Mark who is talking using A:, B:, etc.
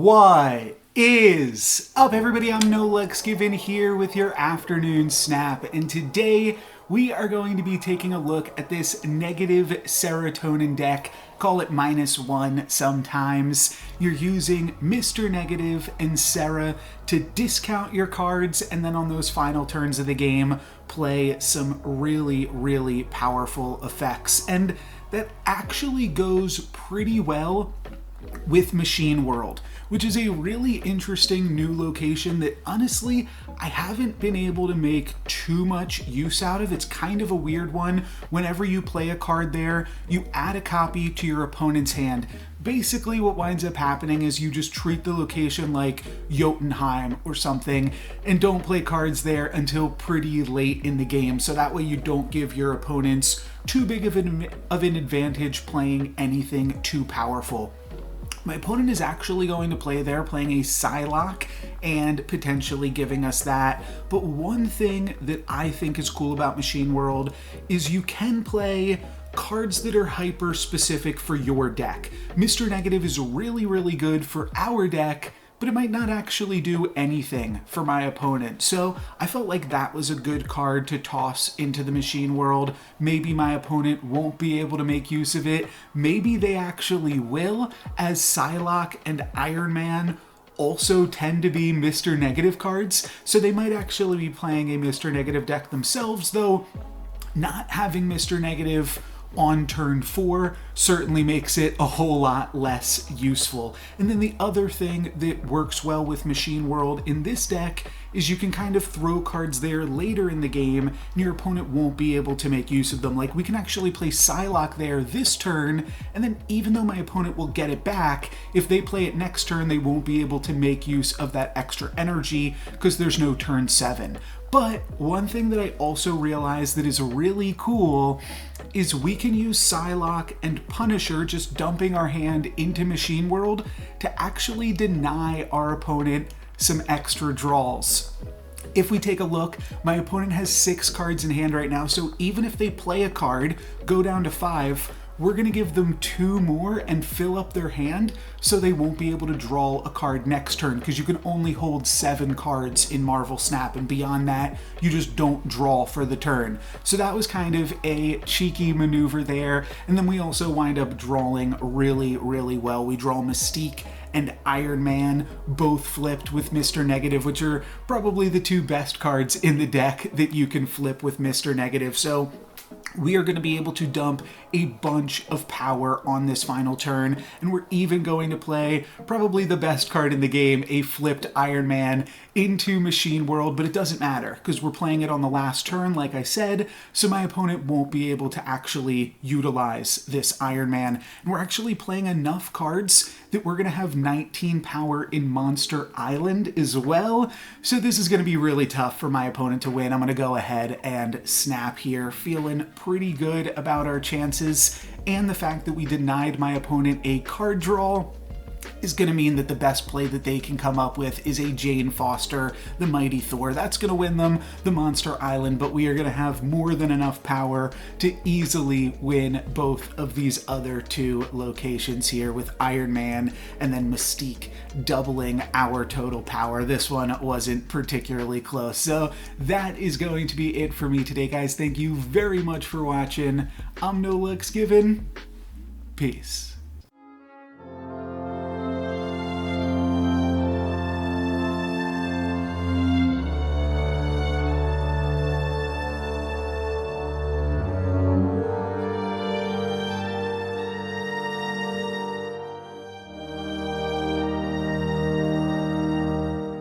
A: What is up, everybody? I'm MacLeod here with your afternoon snap, and today we are going to be taking a look at this negative serotonin deck. Call it -1 sometimes. You're using Mr. Negative and Sera to discount your cards, and then on those final turns of the game, play some really powerful effects. And that actually goes pretty well with Machineworld, which is a really interesting new location that honestly I haven't been able to make too much use out of. It's kind of a weird one. Whenever you play a card there, you add a copy to your opponent's hand. Basically what winds up happening is you just treat the location like Jotunheim or something and don't play cards there until pretty late in the game, so that way you don't give your opponents too big of an advantage playing anything too powerful. My opponent is actually going to play there, playing a Psylocke and potentially giving us that. But one thing that I think is cool about Machineworld is you can play cards that are hyper specific for your deck. Mr. Negative is really good for our deck, but it might not actually do anything for my opponent. So I felt like that was a good card to toss into the Machineworld. Maybe my opponent won't be able to make use of it. Maybe they actually will, as Psylocke and Iron Man also tend to be Mr. Negative cards. So they might actually be playing a Mr. Negative deck themselves, though not having Mr. Negative on turn 4 certainly makes it a whole lot less useful. And then the other thing that works well with Machineworld in this deck is you can kind of throw cards there later in the game and your opponent won't be able to make use of them. Like, we can actually play Psylocke there this turn, and then even though my opponent will get it back, if they play it next turn, they won't be able to make use of that extra energy because there's no turn 7. But one thing that I also realized that is really cool is we can use Psylocke and Punisher, just dumping our hand into Machineworld, to actually deny our opponent some extra draws. If we take a look, my opponent has 6 cards in hand right now, so even if they play a card, go down to 5, we're going to give them 2 more and fill up their hand so they won't be able to draw a card next turn, because you can only hold 7 cards in Marvel Snap, and beyond that you just don't draw for the turn. So that was kind of a cheeky maneuver there, and then we also wind up drawing really well. We draw Mystique and Iron Man, both flipped with Mr. Negative, which are probably the 2 best cards in the deck that you can flip with Mr. Negative. So we are going to be able to dump a bunch of power on this final turn, and we're even going to play probably the best card in the game, a flipped Iron Man, into Machineworld, but it doesn't matter because we're playing it on the last turn, like I said, so my opponent won't be able to actually utilize this Iron Man. And we're actually playing enough cards that we're going to have 19 power in Monster Island as well, so this is going to be really tough for my opponent to win. I'm going to go ahead and snap here, feeling pretty good about our chances, and the fact that we denied my opponent a card draw is going to mean that the best play that they can come up with is a Jane Foster, the Mighty Thor. That's going to win them the Monster Island, but we are going to have more than enough power to easily win both of these other 2 locations here with Iron Man and then Mystique doubling our total power. This one wasn't particularly close. So that is going to be it for me today, guys. Thank you very much for watching. I'm MacLeod. Peace.